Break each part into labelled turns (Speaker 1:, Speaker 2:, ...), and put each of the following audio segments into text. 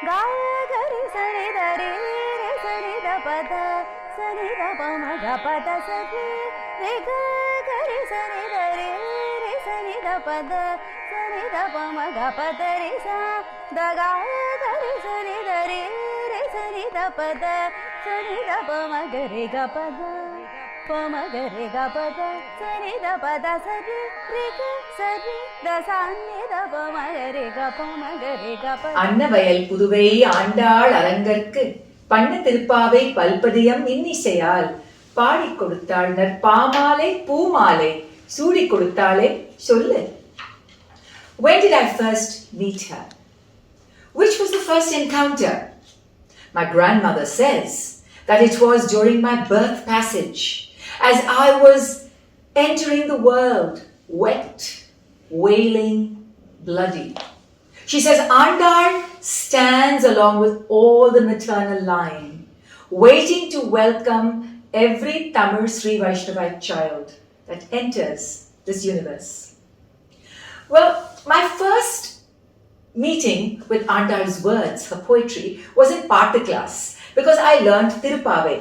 Speaker 1: gari sari dari re sari da pada sari da pa ma ga pada sari re gari sari dari re sari da pada sari da pa ma ga pada re sa da gari sari dari re sari da pada sari da pa ma ga re ga pada pa ma ga re ga pada sari da pada sari re ga sari da sa ni da pa ma ga re ga pa ma ga re ga pada
Speaker 2: அன்னவயல் Puduvai Andal அரங்கற்கு பண்ண திருப்பாவை பல்பதியம் இன்னிசையால் பாடிக் கொடுத்தாள் நற்பாமாலை பூமாலை சூடிக் கொடுத்தாளே சொல்லு. When did I first meet her? Which was the first encounter? My grandmother says that it was during my birth passage, as I was entering the world, wet, wailing, bloody. She says Andal stands along with all the maternal line, waiting to welcome every Tamil Sri Vaishnavite child that enters this universe. Well, my first meeting with Andal's words, her poetry, was in Paathu class because I learned Tirupavai.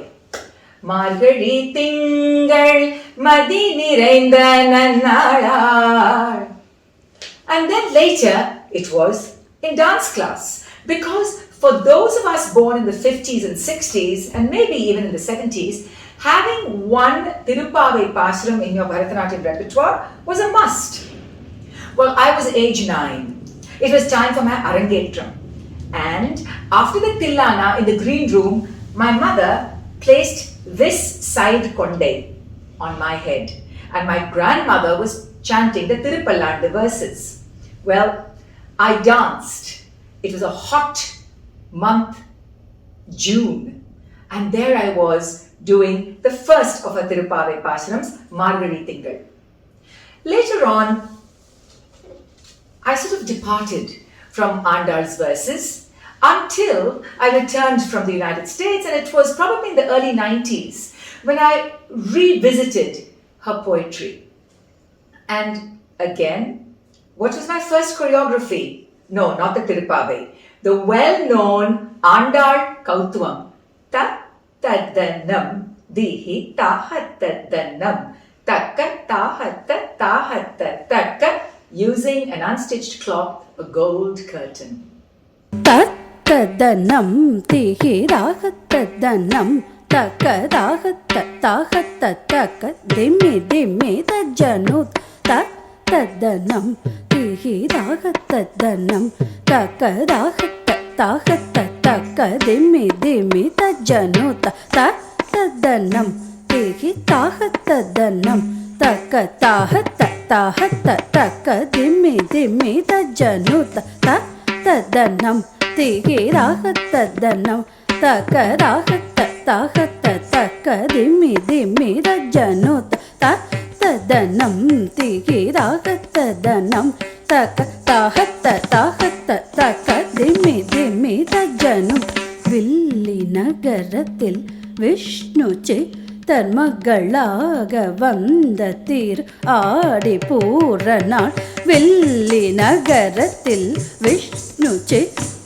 Speaker 2: Margazhi Tingal Madi Niraindha Nannalaal. And then later it was in dance class because for those of us born in the 50s and 60s and maybe even in the 70s, having one Tirupavai Pasuram in your Bharatanatyam repertoire was a must. Well, I was age 9. It was time for my Arangetram. And after the Tillana in the green room, my mother placed this side konde on my head. And my grandmother was chanting the Tirupalladu verses. Well, I danced. It was a hot month, June. And there I was doing the first of her Tirupavai Pasurams, Margazhi Tingal. Later on, I sort of departed from Andal's verses until I returned from the United States, and it was probably in the early 90s when I revisited her poetry. And again, what was my first choreography? No, not the Tirupavai. The well-known Andal Kautvam. Ta taddanam dihi tahattaddanam takka tahatta tahatta takka, using an unstitched cloth, a gold curtain.
Speaker 1: Tattaddanam dihi rahattaddanam takka tahatta tahatta takka dimmi dimmi tajjanut tattaddanam dihi rahattaddanam takka tahatta tahatta takka dimmi dimmi tajjanut tattaddanam dihi tahattaddanam takka tahatta tahatta takka dimmi dimmi tajjanut tattaddanam dihi rahattaddanam takka tahatta tahatta takka dimmi dimmi tajjanut tattaddanam dihi rahattaddanam takka tahatta tahatta takka dimmi dimmi tajjanut. வில்லி நகரத்தில் விஷ்ணு தர்மகளாக வந்த தீர் ஆடி பூரணாள். வில்லி நகரத்தில் விஷ்ணு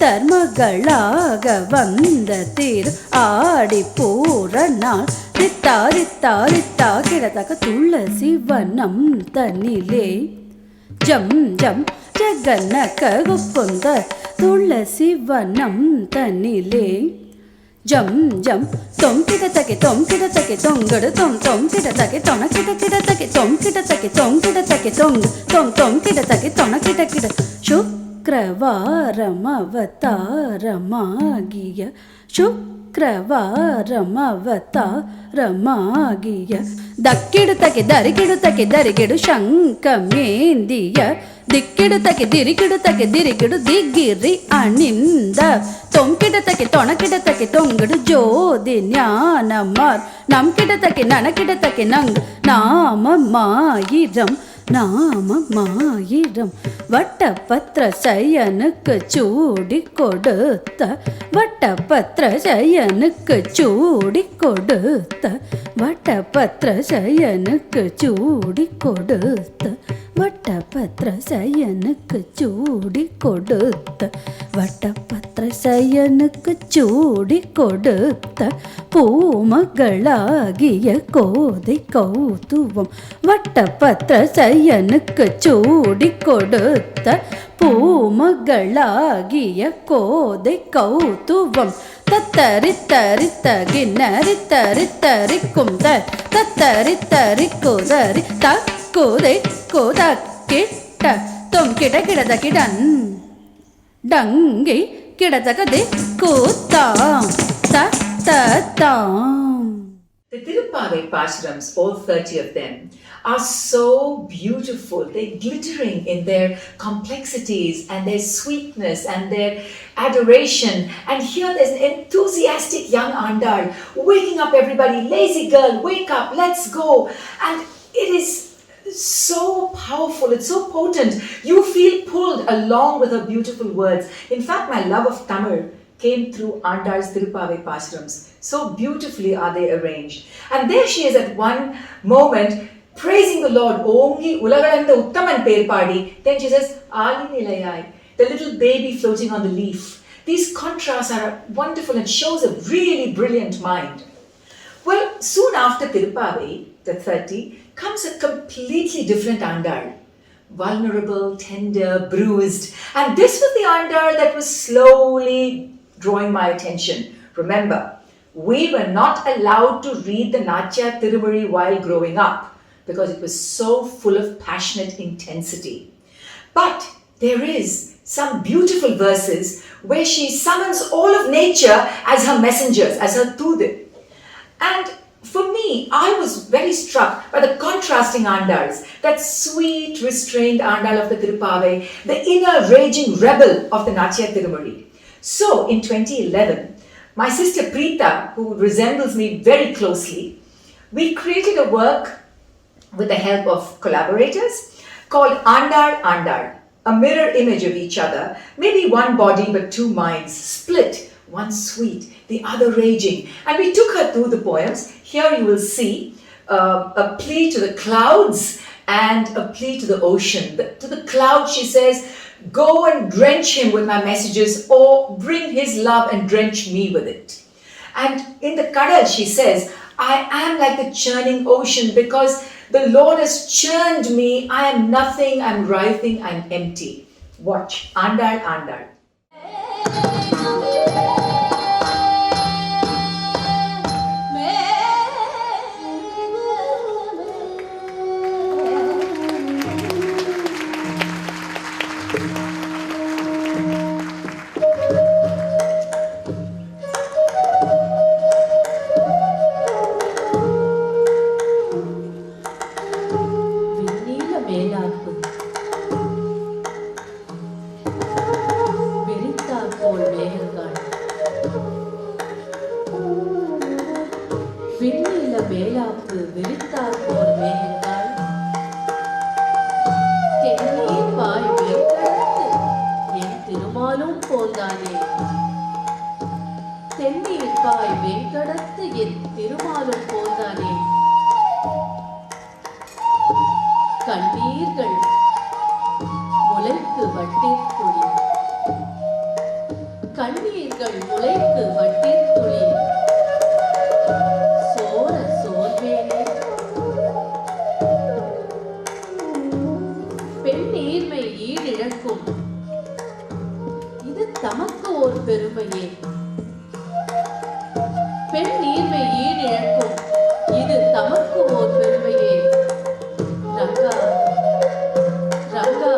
Speaker 1: தர்மகளாக வந்த தீர் ஆடி பூரணாள். ரித்தா ரித்தா ரித்தா கிடத்தக்க துளசி வனம் தனிலே ஜம் ஜம் ஜகன்னக குப்புந்த துளசி வனம் தனிலே ஜம் ஜம் தொம் கிடத்தக்கி தொம் கிடத்தக்கி தொங்கடு தொம் தொம் கிடத்தக்கி தொண கிட கிடத்தக்கி தொம் கிடத்தக்கி தொம் கிடத்தக்கி தொங்கு தொம் தொம் கிடத்தக்கி தொண கிட கிட. சுக்ரவாரம் அவதாரமாகிய சுக்ரவாரம் அவதாரமாகிய தக்கிடுத்தக்கி தரிக்கிடுத்தக்கி தரிக்கிடு சங்கமேந்திய திக்கிடுத்தக்கி திரிக்கிடுத்தக்கி திரிக்கிடு திகிரி அணிந்த தொம் கிடத்தக்கி தொண கிடத்தக்கி தொங்குடு ஜோதி ஞானமார் நம் கிடத்தக்கி நன கிடத்தக்கி நங்கு நாமமாயிரம் நாமமாயிரம் வட்டபத்ர சயனுக்கு சூடி கொடுத்த வட்டபத்ர சயனுக்கு சூடி கொடுத்த வட்டபத்ர சயனுக்கு சூடி கொடுத்த வட்டபத்ர சயனுக்கு சூடி கொடுத்த வட்டபத்ர சயனுக்கு சூடி கொடுத்த பூமகளாகிய கோதை கௌதுவம் வட்டபத்ர சயனுக்கு சூடி கொடுத்த பூமகளாகிய கோதை கௌதுவம் தத்தரித்தரித்த கிண்ணரித்தரித்தரிக்கும் தத்தரித்தரிக்குதரி தக்குதை குதக்கிட்ட தொம் கிட கிடத கிடன் Dangi கிடதகதி கூத்தாம் தத்தத்தாம்.
Speaker 2: The Tirupavai Pashrams, all 30 of them, are so beautiful. They're glittering in their complexities and their sweetness and their adoration. And here there's an enthusiastic young Andal waking up everybody. Lazy girl, wake up, let's go. And it is so powerful, it's so potent. You feel pulled along with her beautiful words. In fact, my love of Tamil came through Andal's Tirupavai Pashrams. So beautifully are they arranged. And there she is at one moment praising the Lord. Ongi ulagalanda uttaman perpadi. Then she says, Ali nilayai, the little baby floating on the leaf. These contrasts are wonderful and shows a really brilliant mind. Well, soon after Tirupavai, the 30, comes a completely different Andal. Vulnerable, tender, bruised. And this was the Andal that was slowly drawing my attention. Remember, we were not allowed to read the Natya Tirumuri while growing up because it was so full of passionate intensity. But there is some beautiful verses where she summons all of nature as her messengers, as her Tude. And for me, I was very struck by the contrasting Andals, that sweet, restrained Andal of the Tirupavai, the inner raging rebel of the Natya Tirumuri. So, in 2011, my sister Preeta, who resembles me very closely, we created a work with the help of collaborators called Andal Andal, a mirror image of each other, maybe one body but two minds, split, one sweet, the other raging. And we took her through the poems. Here you will see a plea to the clouds and a plea to the ocean. To the clouds she says, go and drench him with my messages, or bring his love and drench me with it. And in the Kadal she says, I am like the churning ocean because the Lord has churned me. I am nothing, I'm writhing, I'm empty. Watch, Andal Andal.
Speaker 3: மேலாப்பு விரித்தார் போர் மேகங்கள் தென்னீர் பாய் வேர்க்கடத்து என் திருமாலும் போந்தானே தென்னீர் பாய் வேர்க்கடத்து என் திருமாலும் போந்தானே கண்ணீர்கள் முளைக்கு வட்டிற் துளி கண்ணீர்கள் முளைக்கு வட்டிற் துளி இது தமக்கு ஒரு பெருமையே பெண் நீர்மை ஈடிழக்கும் இது தமக்கு ஒரு பெருமையே Ranga Ranga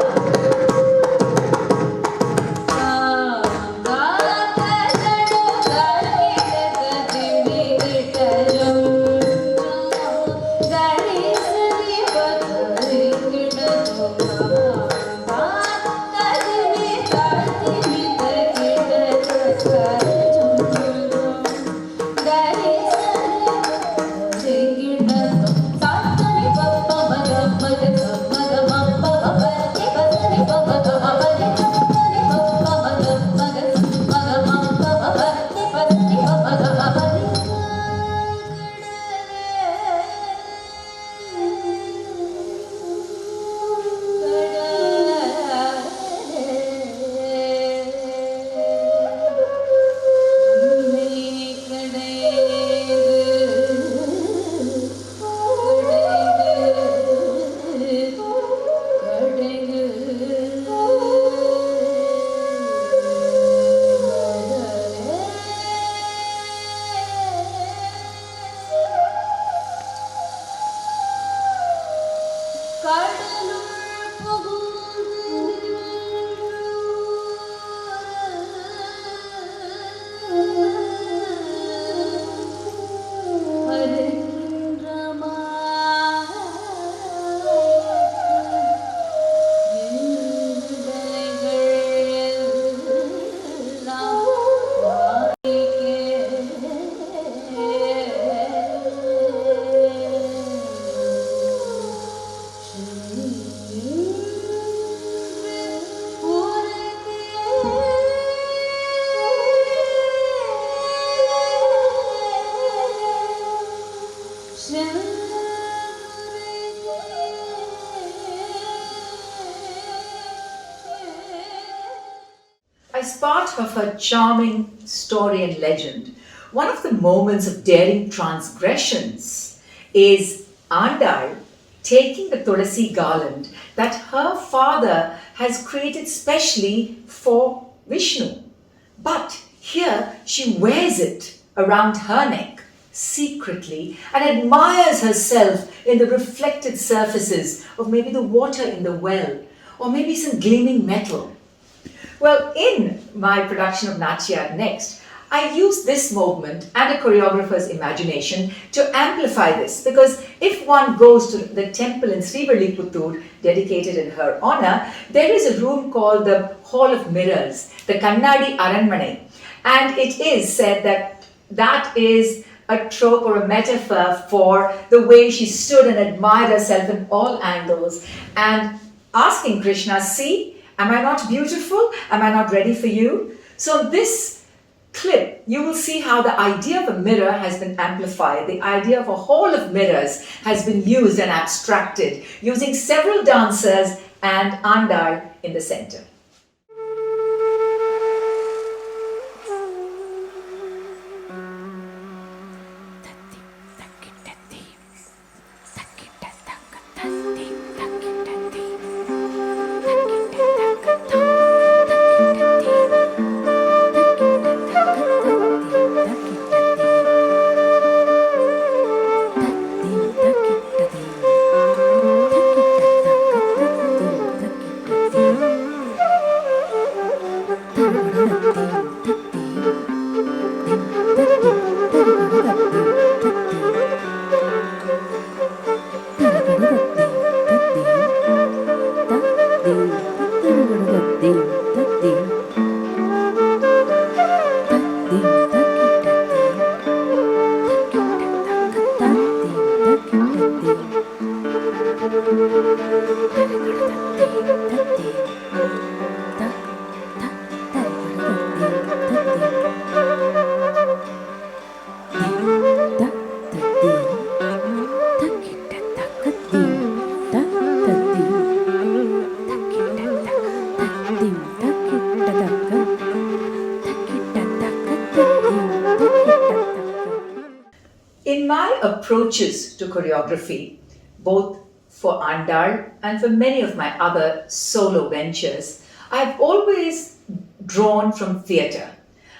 Speaker 2: as part of her charming story and legend, one of the moments of daring transgressions is Andal taking the Tulasi garland that her father has created specially for Vishnu. But here she wears it around her neck secretly and admires herself in the reflected surfaces of maybe the water in the well or maybe some gleaming metal. Well, in my production of Natya Next, I use this movement and a choreographer's imagination to amplify this, because if one goes to the temple in Srivilliputtur dedicated in her honor, there is a room called the Hall of Mirrors, the Kannadi Aranmane, and it is said that that is a trope or a metaphor for the way she stood and admired herself in all angles and asking Krishna, see, am I not beautiful? Am I not ready for you? So this clip, you will see how the idea of a mirror has been amplified. The idea of a hall of mirrors has been used and abstracted, using several dancers and Andal in the center. In my approaches to choreography, both for Andal and for many of my other solo ventures, I've always drawn from theatre.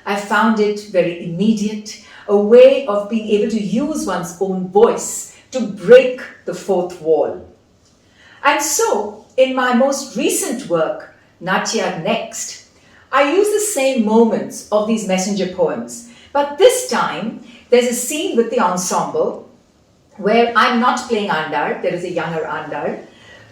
Speaker 2: I found it very immediate, a way of being able to use one's own voice to break the fourth wall. And so, in my most recent work, Natya Next, I use the same moments of these messenger poems, but this time there's a scene with the ensemble where I'm not playing Andal, there is a younger Andal,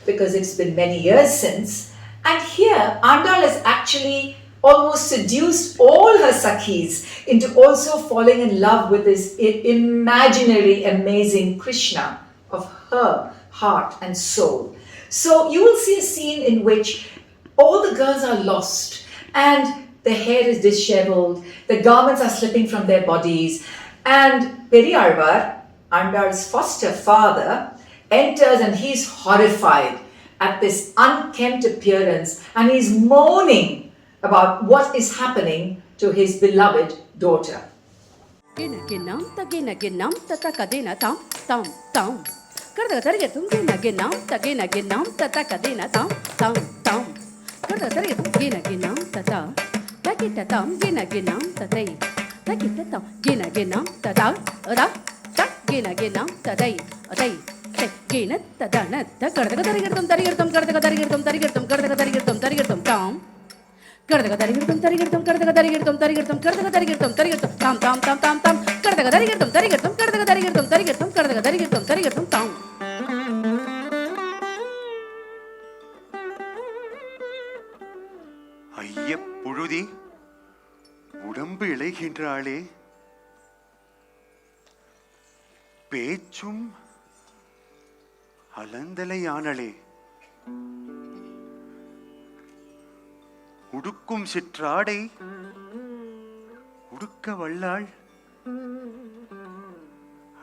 Speaker 2: because it's been many years since. And here, Andal has actually almost seduced all her Sakhis into also falling in love with this imaginary, amazing Krishna of her heart and soul. So you will see a scene in which all the girls are lost and the hair is disheveled, the garments are slipping from their bodies, and Periyalvar, Andal's foster father, enters and he's horrified at this unkempt appearance and he's moaning about what is happening to his beloved daughter.
Speaker 4: ஐயப்புழுதி உடம்பு இளைகின்றாளே, பேச்சும் அலந்தலையானளே, உடுக்கும் சிற்றாடை உடுக்க வல்லாள்.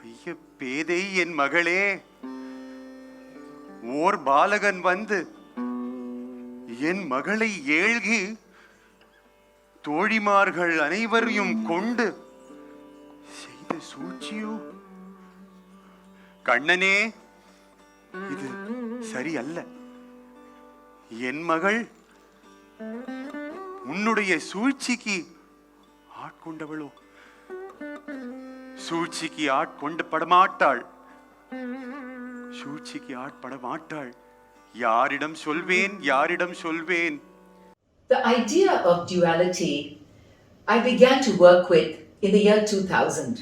Speaker 4: ஐயப்பேதை என் மகளே, ஓர் பாலகன் வந்து என் மகளை ஏழ்கி தோழிமார்கள் அனைவரையும் கொண்டு செய்த சூழ்ச்சியோ? கண்ணனே, இது சரியல்ல. என் மகள் உன்னுடைய சூழ்ச்சிக்கு ஆட்கொண்டவளோ? சூழ்ச்சிக்கு ஆட்கொண்டு படமாட்டாள். சூழ்ச்சிக்கு ஆட்பட மாட்டாள். யாரிடம் சொல்வேன், யாரிடம் சொல்வேன்?
Speaker 2: The idea of duality I began to work with in the year 2000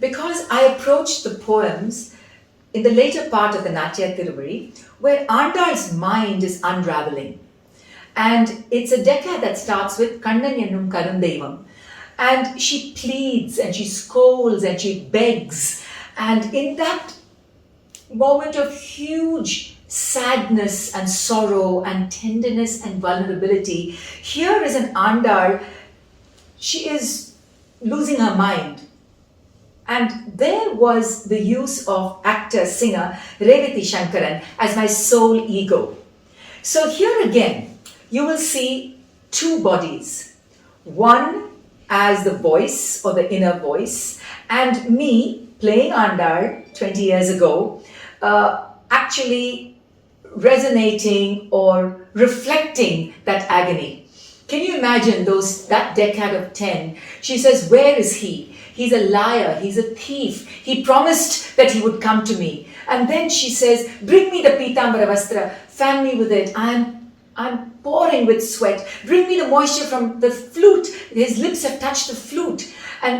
Speaker 2: because I approached the poems in the later part of the Natya Tiruvali where Andal's mind is unraveling. And it's a decade that starts with Kannan Ennum Karundeivam. And she pleads and she scolds and she begs. And in that moment of huge sadness and sorrow and tenderness and vulnerability, here is an Andal. She is losing her mind. And there was the use of actor, singer Revati Shankaran as my soul ego. So here again, you will see two bodies. One as the voice or the inner voice, and me playing Andal 20 years ago, actually resonating or reflecting that agony. Can you imagine that decade of 10? She says, where is he? He's a liar. He's a thief. He promised that he would come to me. And then she says, bring me the Pitambara Vastra. Fan me with it. I'm pouring with sweat. Bring me the moisture from the flute. His lips have touched the flute. And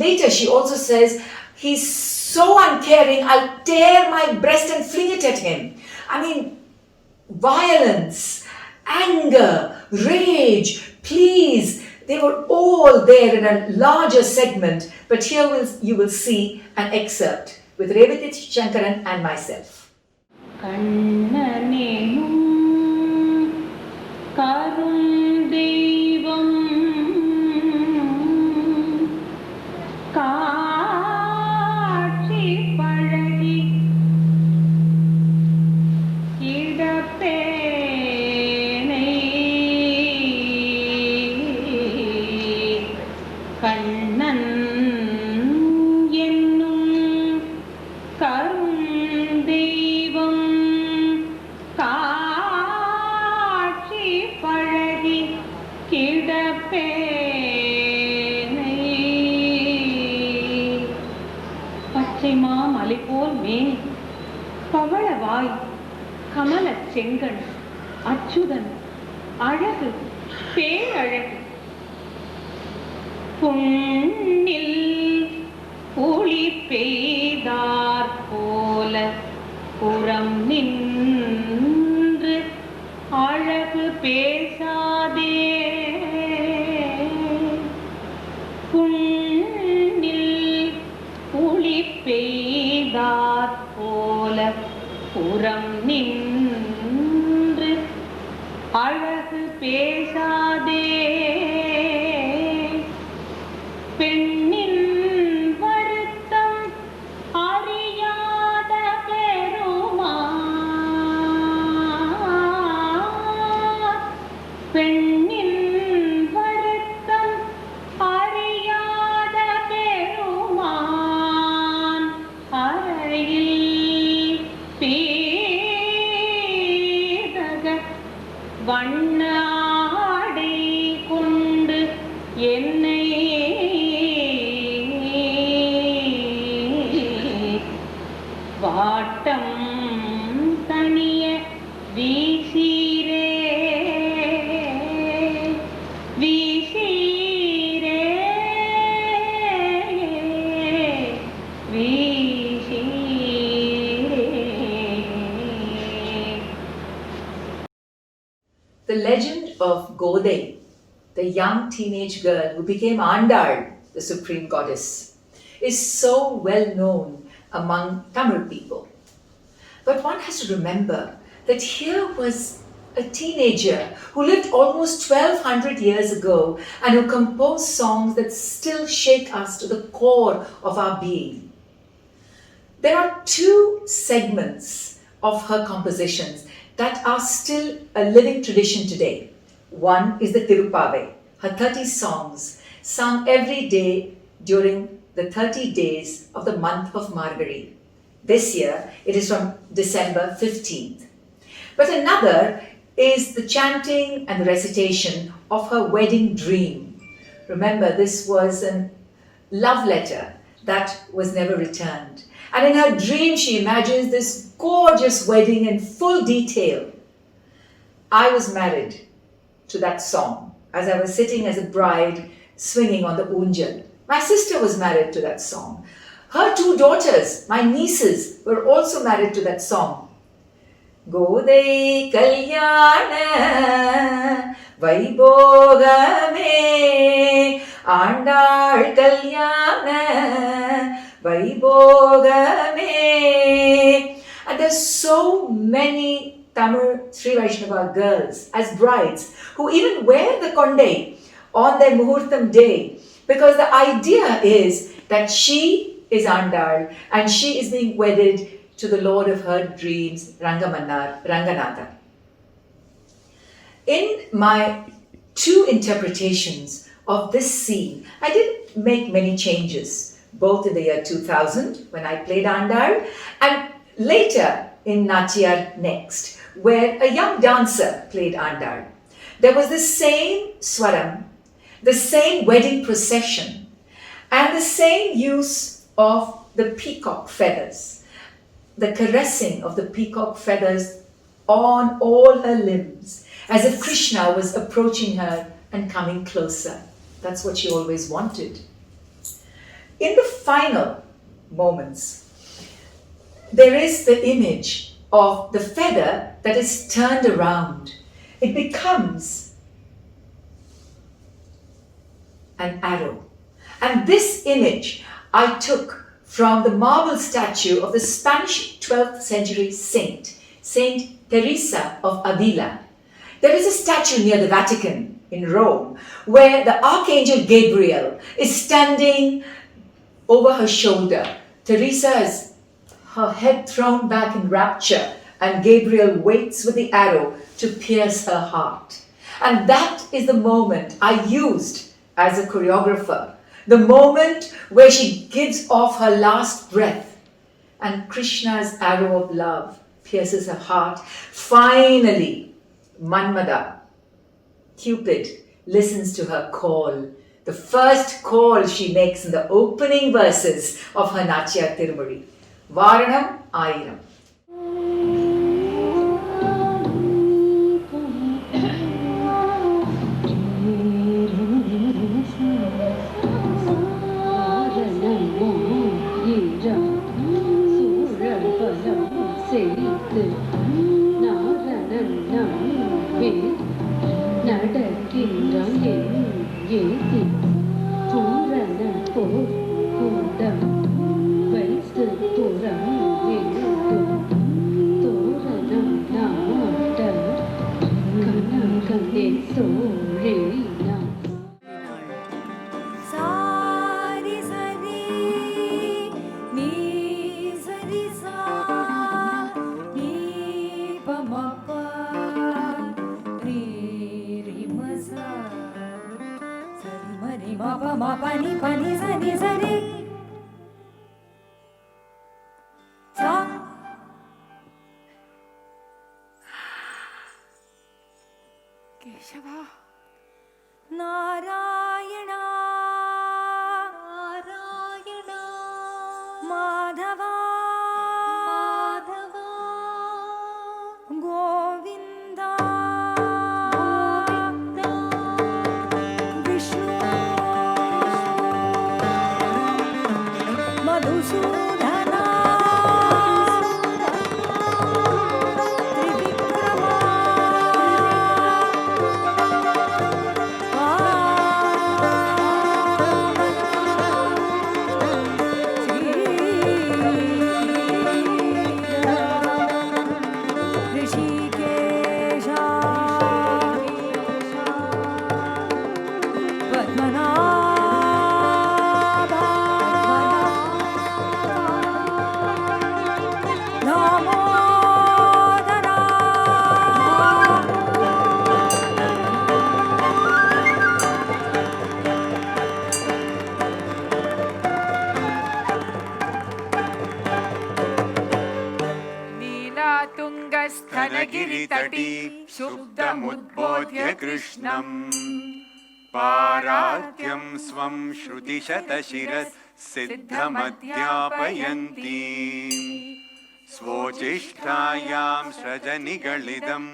Speaker 2: later she also says, he's so uncaring. I'll tear my breast and fling it at him. I mean, violence, anger, rage, please. They were all there in a larger segment. But here you will see an excerpt with Revati Shankaran and myself.
Speaker 3: கண்ணனேனும் கருந்தெய்வம் காட்சி பழகி இடப்பேனை கண்ணன் என்னும் கருந்தெய்வம் காட்சி பழகி கிடப்பேனை பச்சைமா மலை போல் மேனி பவளவாய் கமலச் செங்கண் அச்சுதன் அழகு பேரழகு பொன்னில் ஒளி பெய்தார் போல புறம் நின்று அழகு பேசாதே பொன்னில் ஒளி பெய்தார் போல புறம் நின்று அழகு பேசாதே பெண்ணின் வருத்தம் அறியாத பெருமான் பெண்ணின் வருத்தம் அறியாத பெருமான் அறையில் பீதக வண்ண ஆடை கொண்டு என்னை வாட்டம் தனிய வீசீரே வீசீரே வீசீரே.
Speaker 2: The legend of Godai, the young teenage girl who became Andal, the supreme goddess, is so well known among Tamil people. But one has to remember that here was a teenager who lived almost 1200 years ago and who composed songs that still shake us to the core of our being. There are two segments of her compositions that are still a living tradition today. One is the Tirupavai, her 30 songs sung every day during the 30 days of the month of Margari. This year, it is from December 15th. But another is the chanting and the recitation of her wedding dream. Remember, this was a love letter that was never returned. And in her dream, she imagines this gorgeous wedding in full detail. I was married to that song as I was sitting as a bride swinging on the unjal. My sister was married to that song. Her two daughters, my nieces, were also married to that song. Godai Kalyana Vaibhogame Andal Kalyana Vaibhogame. And there's so many Tamil Sri Vaishnava girls as brides who even wear the kondai on their Muhurtam day, because the idea is that she is Andal and she is being wedded to the Lord of her dreams, Ranganatha. In my two interpretations of this scene, I did make many changes, both in the year 2000 when I played Andal and later in Natya Next, where a young dancer played Andal. There was the same swaram, the same wedding procession, and the same use of the peacock feathers. The caressing of the peacock feathers on all her limbs, as if Krishna was approaching her and coming closer. That's what she always wanted. In the final moments, there is the image of the feather that is turned around. It becomes an arrow. And this image I took from the marble statue of the Spanish 12th century saint, Saint Teresa of Avila. There is a statue near the Vatican in Rome where the Archangel Gabriel is standing over her shoulder. Teresa has her head thrown back in rapture and Gabriel waits with the arrow to pierce her heart. And that is the moment I used as a choreographer. The moment where she gives off her last breath and Krishna's arrow of love pierces her heart. Finally, Manmada, Cupid, listens to her call. The first call she makes in the opening verses of her Natya Tirumuri. Varanam Ayiram.
Speaker 1: Keshava Narayana Narayana Madhava Madhava Govinda Govinda Vishnu Madhusudhana Trivikrama
Speaker 4: गिरितटी सुप्तमुद्बोध्य कृष्णम् पारात्यं स्वं श्रुतिशतशिरः सिद्धमध्यापयन्ती स्वोचिष्ठायां सृजनिगलिदं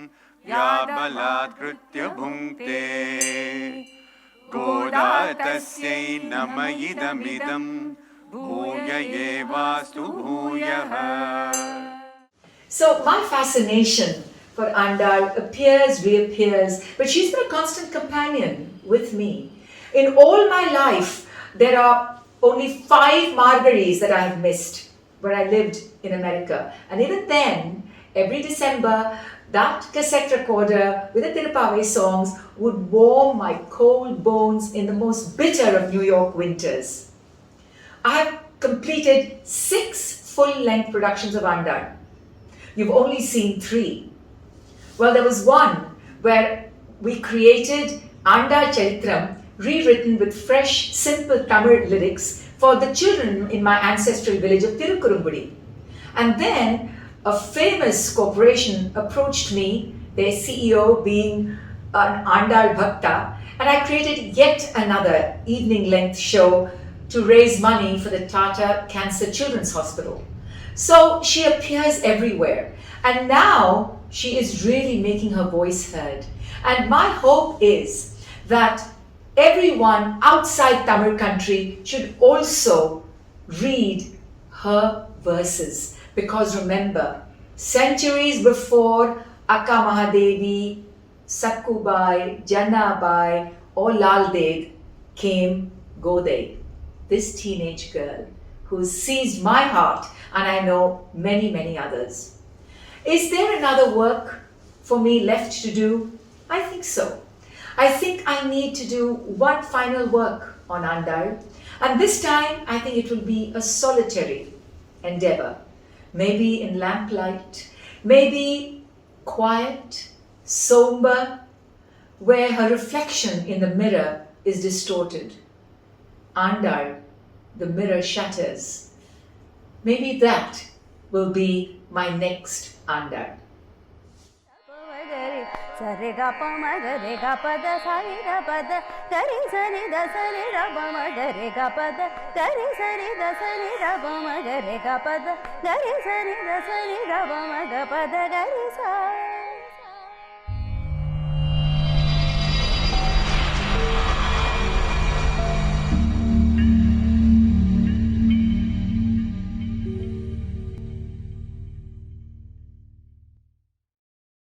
Speaker 4: या बलात्कृत्य भुङ्क्ते गोदा तस्यै नम इदमिदं भूय एवास्तु भूयः.
Speaker 2: So my fascination for Andal appears, reappears, but she's been a constant companion with me. In all my life, there are only 5 Margaries that I have missed when I lived in America. And even then, every December, that cassette recorder with the Tirupavai songs would warm my cold bones in the most bitter of New York winters. I have completed 6 full-length productions of Andal. You've only seen 3. Well, there was one where we created Andal Charitram, rewritten with fresh, simple Tamil lyrics for the children in my ancestral village of Tirukurumbudi. And then a famous corporation approached me, their CEO being an Andal Bhakta, and I created yet another evening-length show to raise money for the Tata Cancer Children's Hospital. So she appears everywhere, and now she is really making her voice heard. And my hope is that everyone outside Tamil country should also read her verses. Because remember, centuries before Akka Mahadevi, Sakkubai, Jannabai or Laldev came Godai, this teenage girl who seized my heart, and I know many, many others. Is there another work for me left to do? I think so. I think I need to do one final work on Andal, and this time I think it will be a solitary endeavor. Maybe in lamplight, maybe quiet, somber, where her reflection in the mirror is distorted. Andal, the mirror shatters. Maybe that will be my next Andal.
Speaker 1: Sare ga pa ma ga re ga pa da sa ni da pa da ga re sa ni da sa ni da pa ma ga re ga pa da ga re sa ni da sa ni da pa ma ga re ga pa da ga re sa ni da sa ni da pa ma ga pa da ga re sa